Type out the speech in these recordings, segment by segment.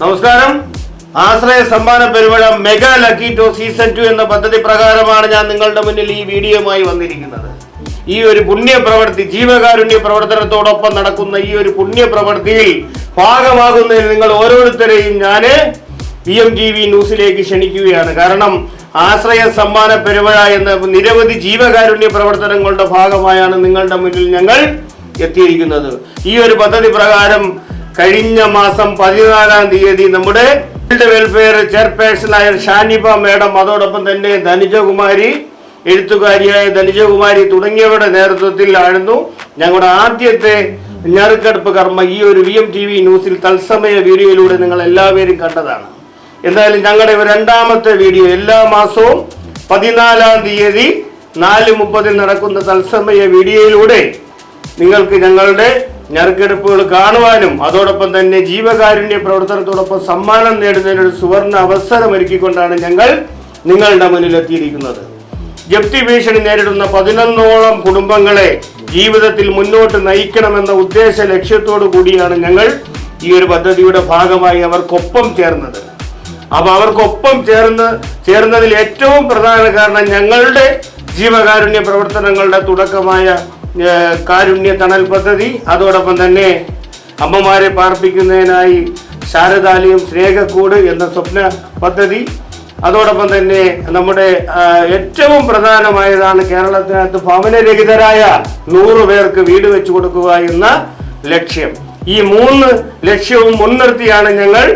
നമസ്കാരം. ആശ്രയ സമ്മാന പെരുമഴ മെഗാ ലക്കി ഡ്രോ സീസൺ 2 എന്ന പദ്ധതി പ്രകാരമാണ് ഞാൻ നിങ്ങളുടെ മുന്നിൽ ഈ വീഡിയോയുമായി വന്നിരിക്കുന്നത്. ഈ ഒരു പുണ്യപ്രവൃത്തി, ജീവകാരുണ്യ പ്രവർത്തനത്തോടൊപ്പം നടക്കുന്ന ഈ ഒരു പുണ്യപ്രവൃത്തിയിൽ ഭാഗമാകുന്നതിന് നിങ്ങൾ ഓരോരുത്തരെയും ഞാൻ PMTV ന്യൂസിലേക്ക് ക്ഷണിക്കുകയാണ്. കാരണം ആശ്രയ സമ്മാന പെരുമഴ എന്ന നിരവധി ജീവകാരുണ്യ പ്രവർത്തനങ്ങളുടെ ഭാഗമായാണ് നിങ്ങളുടെ മുന്നിൽ ഞങ്ങൾ എത്തിയിരിക്കുന്നത്. ഈ ഒരു പദ്ധതി പ്രകാരം കഴിഞ്ഞ മാസം 14-ാം തീയതി നമ്മുടെ വെൽഫെയർ ചെയർപേഴ്സണായ ഷാനിബ മേഡം, അതോടൊപ്പം തന്നെ ധനുജകുമാരി, എഴുത്തുകാരിയായ ധനുജകുമാരി തുടങ്ങിയവരുടെ നേതൃത്വത്തിലായിരുന്നു ഞങ്ങളുടെ ആദ്യത്തെ ഞറുക്കെടുപ്പ് കർമ്മം. ഈ ഒരു VMTV ന്യൂസിൽ തത്സമയ വീഡിയോയിലൂടെ നിങ്ങൾ എല്ലാവരും കണ്ടതാണ്. എന്തായാലും ഞങ്ങളുടെ രണ്ടാമത്തെ വീഡിയോ എല്ലാ മാസവും 14-ാം തീയതി 4:30 നടക്കുന്ന തത്സമയ വീഡിയോയിലൂടെ നിങ്ങൾക്ക് ഞങ്ങളുടെ ഞറുക്കെടുപ്പുകൾ കാണുവാനും അതോടൊപ്പം തന്നെ ജീവകാരുണ്യ പ്രവർത്തനത്തോടൊപ്പം സമ്മാനം നേടുന്നതിനൊരു സുവർണ അവസരം ഒരുക്കിക്കൊണ്ടാണ് ഞങ്ങൾ നിങ്ങളുടെ മുന്നിൽ എത്തിയിരിക്കുന്നത്. ജപ്തി ഭീഷണി നേരിടുന്ന 11ഓളം കുടുംബങ്ങളെ ജീവിതത്തിൽ മുന്നോട്ട് നയിക്കണമെന്ന ഉദ്ദേശ ലക്ഷ്യത്തോടു കൂടിയാണ് ഞങ്ങൾ ഈ ഒരു പദ്ധതിയുടെ ഭാഗമായി അവർക്കൊപ്പം ചേർന്നത്. അപ്പോൾ അവർക്കൊപ്പം ചേർന്നതിൽ ഏറ്റവും പ്രധാന കാരണം ഞങ്ങളുടെ ജീവകാരുണ്യ പ്രവർത്തനങ്ങളുടെ തുടക്കമായ കാരുണ്യ തണൽ പദ്ധതി, അതോടൊപ്പം തന്നെ അമ്മമാരെ പാർപ്പിക്കുന്നതിനായി ശാരദാലയം സ്നേഹക്കൂട് എന്ന സ്വപ്ന പദ്ധതി, അതോടൊപ്പം തന്നെ നമ്മുടെ ഏറ്റവും പ്രധാനമായതാണ് കേരളത്തിനകത്ത് ഭവനരഹിതരായ 100 പേർക്ക് വീട് വെച്ചു കൊടുക്കുക എന്ന ലക്ഷ്യം. ഈ 3 ലക്ഷ്യവും മുൻനിർത്തിയാണ് ഞങ്ങൾ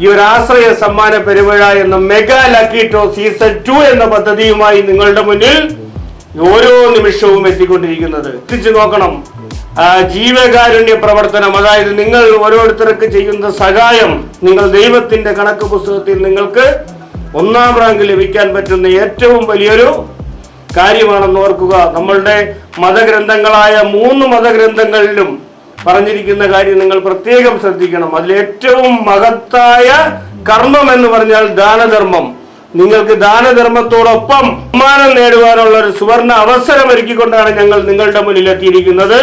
ഈ ഒരു ആശ്രയ സമ്മാന പെരുമഴ എന്ന മെഗാ ലക്കി ഡ്രോ സീസൺ 2 എന്ന പദ്ധതിയുമായി നിങ്ങളുടെ മുന്നിൽ ഓരോ നിമിഷവും എത്തിക്കൊണ്ടിരിക്കുന്നത്. എത്തിച്ചു നോക്കണം. ജീവകാരുണ്യ പ്രവർത്തനം, അതായത് നിങ്ങൾ ഓരോരുത്തർക്ക് ചെയ്യുന്ന സഹായം നിങ്ങൾ ദൈവത്തിന്റെ കണക്ക് പുസ്തകത്തിൽ നിങ്ങൾക്ക് 1-ാം റാങ്ക് ലഭിക്കാൻ പറ്റുന്ന ഏറ്റവും വലിയൊരു കാര്യമാണെന്ന് ഓർക്കുക. നമ്മളുടെ മതഗ്രന്ഥങ്ങളായ 3 മതഗ്രന്ഥങ്ങളിലും പറഞ്ഞിരിക്കുന്ന കാര്യം നിങ്ങൾ പ്രത്യേകം ശ്രദ്ധിക്കണം. അതിലേറ്റവും മഹത്തായ കർമ്മം എന്ന് പറഞ്ഞാൽ ദാനധർമ്മം. നിങ്ങൾക്ക് ദാനധർമ്മത്തോടൊപ്പം സമ്മാനം നേടുവാനുള്ള ഒരു സുവർണ അവസരം ഒരുക്കിക്കൊണ്ടാണ് ഞങ്ങൾ നിങ്ങളുടെ മുന്നിൽ എത്തിയിരിക്കുന്നത്.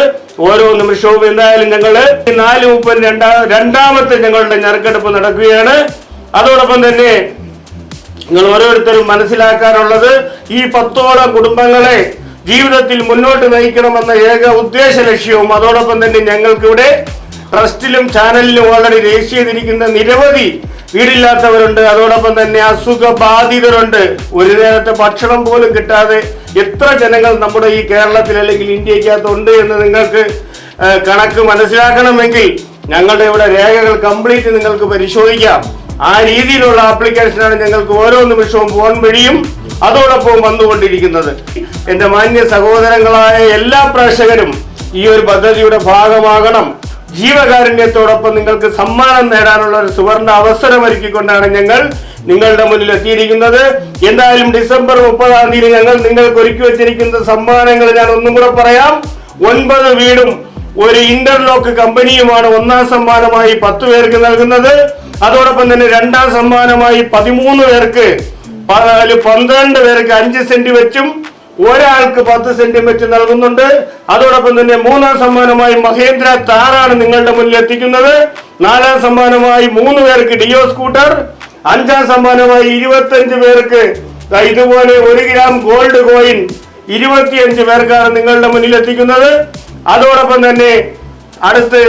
ഓരോ നിമിഷവും എന്തായാലും ഞങ്ങൾ 4:30 രണ്ടാമത്തെ ഞങ്ങളുടെ ഞറുക്കെടുപ്പ് നടക്കുകയാണ്. അതോടൊപ്പം തന്നെ നിങ്ങൾ ഓരോരുത്തരും മനസ്സിലാക്കാനുള്ളത്, ഈ 10ഓളം കുടുംബങ്ങളെ ജീവിതത്തിൽ മുന്നോട്ട് നയിക്കണമെന്ന ഏക ഉദ്ദേശ ലക്ഷ്യവും അതോടൊപ്പം തന്നെ ഞങ്ങൾക്കിവിടെ ട്രസ്റ്റിലും ചാനലിലും ഓൾറെഡി രജിസ്റ്റർ ചെയ്തിരിക്കുന്ന നിരവധി വീടില്ലാത്തവരുണ്ട്, അതോടൊപ്പം തന്നെ അസുഖബാധിതരുണ്ട്. ഒരു നേരത്തെ ഭക്ഷണം പോലും കിട്ടാതെ എത്ര ജനങ്ങൾ നമ്മുടെ ഈ കേരളത്തിൽ അല്ലെങ്കിൽ ഇന്ത്യക്കകത്തുണ്ട് എന്ന് നിങ്ങൾക്ക് കണക്ക് മനസ്സിലാക്കണമെങ്കിൽ ഞങ്ങളുടെ ഇവിടെ രേഖകൾ കംപ്ലീറ്റ് നിങ്ങൾക്ക് പരിശോധിക്കാം. ആ രീതിയിലുള്ള ആപ്ലിക്കേഷനാണ് ഞങ്ങൾക്ക് ഓരോ നിമിഷവും ഫോൺ വഴിയും അതോടൊപ്പം വന്നുകൊണ്ടിരിക്കുന്നത്. എൻ്റെ മാന്യ സഹോദരങ്ങളായ എല്ലാ പ്രേക്ഷകരും ഈ ഒരു പദ്ധതിയുടെ ഭാഗമാകണം. ജീവകാരുണ്യത്തോടൊപ്പം നിങ്ങൾക്ക് സമ്മാനം നേടാനുള്ള ഒരു സുവർണ അവസരം ഒരുക്കിക്കൊണ്ടാണ് ഞങ്ങൾ നിങ്ങളുടെ മുന്നിൽ എത്തിയിരിക്കുന്നത്. എന്തായാലും ഡിസംബർ 30-ാം തീയതി ഞങ്ങൾ നിങ്ങൾക്ക് ഒരുക്കി വെച്ചിരിക്കുന്ന സമ്മാനങ്ങൾ ഞാൻ ഒന്നും കൂടെ പറയാം. 9 വീടും ഒരു ഇന്റർലോക്ക് കമ്പനിയുമാണ് 1-ാം സമ്മാനമായി 10 പേർക്ക് നൽകുന്നത്. അതോടൊപ്പം തന്നെ 2-ാം സമ്മാനമായി 13 പേർക്ക്, 12 പേർക്ക് 5 സെന്റ് വെച്ചും ഒരാൾക്ക് 10 സെന്റ് വെച്ച് നൽകുന്നുണ്ട്. അതോടൊപ്പം തന്നെ 3-ാം സമ്മാനമായി മഹേന്ദ്ര താറാണ് നിങ്ങളുടെ മുന്നിൽ എത്തിക്കുന്നത്. 4-ാം സമ്മാനമായി 3 പേർക്ക് ഡിയോ സ്കൂട്ടർ. 5-ാം സമ്മാനമായി 25 പേർക്ക് ഇതുപോലെ 1 ഗ്രാം ഗോൾഡ് കോയിൻ 25 പേർക്കാണ് നിങ്ങളുടെ മുന്നിൽ എത്തിക്കുന്നത്. അതോടൊപ്പം തന്നെ അടുത്ത്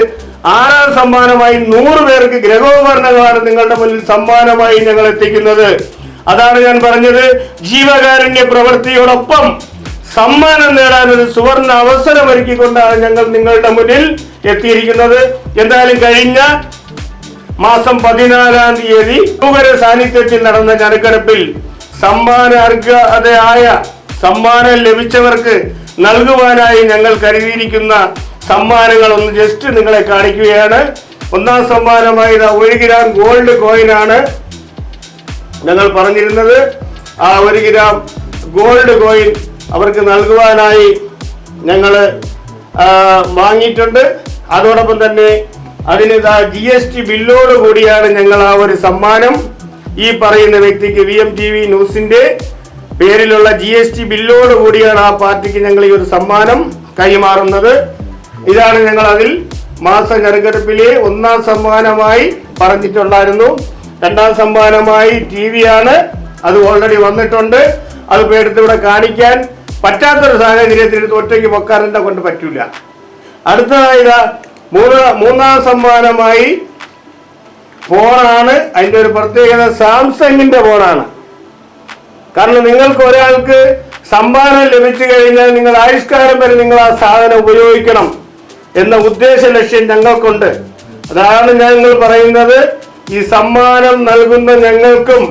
6-ാം സമ്മാനമായി 100 പേർക്ക് ഗ്രഹോപകരണങ്ങളാണ് നിങ്ങളുടെ മുന്നിൽ സമ്മാനമായി ഞങ്ങൾ എത്തിക്കുന്നത്. അതാണ് ഞാൻ പറഞ്ഞത്, ജീവകാരുണ്യ പ്രവൃത്തിയോടൊപ്പം സമ്മാനം നേടാനൊരു സുവർണ അവസരം ഒരുക്കിക്കൊണ്ടാണ് ഞങ്ങൾ നിങ്ങളുടെ മുന്നിൽ എത്തിയിരിക്കുന്നത്. എന്തായാലും കഴിഞ്ഞ മാസം 14-ാം തീയതി സാന്നിധ്യത്തിൽ നടന്ന ഞറുക്കെടുപ്പിൽ സമ്മാന അർഹതയായ സമ്മാനം ലഭിച്ചവർക്ക് നൽകുവാനായി ഞങ്ങൾ കരുതിയിരിക്കുന്ന സമ്മാനങ്ങൾ ഒന്ന് ജസ്റ്റ് നിങ്ങളെ കാണിക്കുകയാണ്. 1-ാം സമ്മാനമായി 1 ഗ്രാം ഗോൾഡ് കോയിനാണ് ഞങ്ങൾ പറഞ്ഞിരുന്നത്. ആ 1 ഗ്രാം ഗോൾഡ് കോയിൻ അവർക്ക് നൽകുവാനായി ഞങ്ങൾ വാങ്ങിയിട്ടുണ്ട്. അതോടൊപ്പം തന്നെ അതിന് GST ബില്ലോട് കൂടിയാണ് ഞങ്ങൾ ആ ഒരു സമ്മാനം ഈ പറയുന്ന വ്യക്തിക്ക് VMTV ന്യൂസിന്റെ പേരിലുള്ള GST ബില്ലോട് കൂടിയാണ് ആ പാർട്ടിക്ക് ഞങ്ങൾ ഈ ഒരു സമ്മാനം കൈമാറുന്നത്. ഇതാണ് ഞങ്ങൾ അതിൽ മാസ ഞറുക്കെടുപ്പിലെ 1-ാം സമ്മാനമായി പറഞ്ഞിട്ടുണ്ടായിരുന്നു. രണ്ടാം സമ്മാനമായി TV ആണ്. അത് ഓൾറെഡി വന്നിട്ടുണ്ട്. അത് എടുത്ത് ഇവിടെ കാണിക്കാൻ പറ്റാത്തൊരു സാഹചര്യത്തിൽ ഒറ്റയ്ക്ക് വെക്കാനെ കൊണ്ട് പറ്റൂല. അടുത്തതായി മൂന്നാം സമ്മാനമായി ഫോണാണ്. അതിന്റെ ഒരു പ്രത്യേകത സാംസങ്ങിന്റെ ഫോണാണ്. കാരണം നിങ്ങൾക്ക് ഒരാൾക്ക് സമ്മാനം ലഭിച്ചു കഴിഞ്ഞാൽ നിങ്ങൾ ആയുഷ്കാലം വരെ നിങ്ങൾ ആ സാധനം ഉപയോഗിക്കണം എന്ന ഉദ്ദേശ ലക്ഷ്യം ഞങ്ങൾക്കുണ്ട്. അതാണ് ഞങ്ങൾ പറയുന്നത്. ഈ സമ്മാനം നൽകുന്ന ഞങ്ങൾക്കും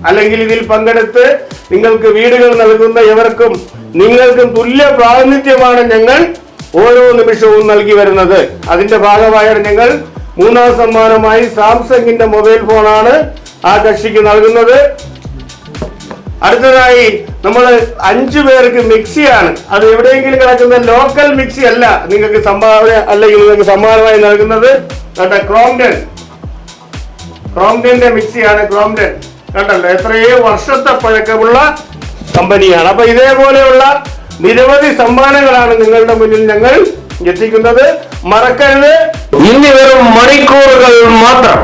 അല്ലെങ്കിൽ ഇതിൽ പങ്കെടുത്ത് നിങ്ങൾക്ക് വീടുകൾ നൽകുന്ന എവർക്കും നിങ്ങൾക്കും തുല്യ പ്രാതിനിധ്യമാണ് ഞങ്ങൾ ഓരോ നിമിഷവും നൽകി വരുന്നത്. അതിന്റെ ഭാഗമായാണ് ഞങ്ങൾ മൂന്നാം സമ്മാനമായി സാംസങ്ങിന്റെ മൊബൈൽ ഫോണാണ് ആ കക്ഷിക്ക് നൽകുന്നത്. അടുത്തതായി നമ്മൾ 5 പേർക്ക് മിക്സിയാണ്. അത് എവിടെയെങ്കിലും കിടക്കുന്ന ലോക്കൽ മിക്സി അല്ല നിങ്ങൾക്ക് സംഭാവന അല്ലെങ്കിൽ നിങ്ങൾക്ക് സമ്മാനമായി നൽകുന്നത്. ക്രോംപ്ടന്റെ മിക്സിയാണ്. ക്രോംപ്ടൺ കണ്ടല്ലോ, എത്രയോ വർഷത്തെ പഴക്കമുള്ള കമ്പനിയാണ്. അപ്പൊ ഇതേപോലെയുള്ള നിരവധി സമ്മാനങ്ങളാണ് നിങ്ങളുടെ മുന്നിൽ ഞങ്ങൾ എത്തിക്കുന്നത്. മറക്കരുത്, ഇനി വെറും മണിക്കൂറുകൾ മാത്രം.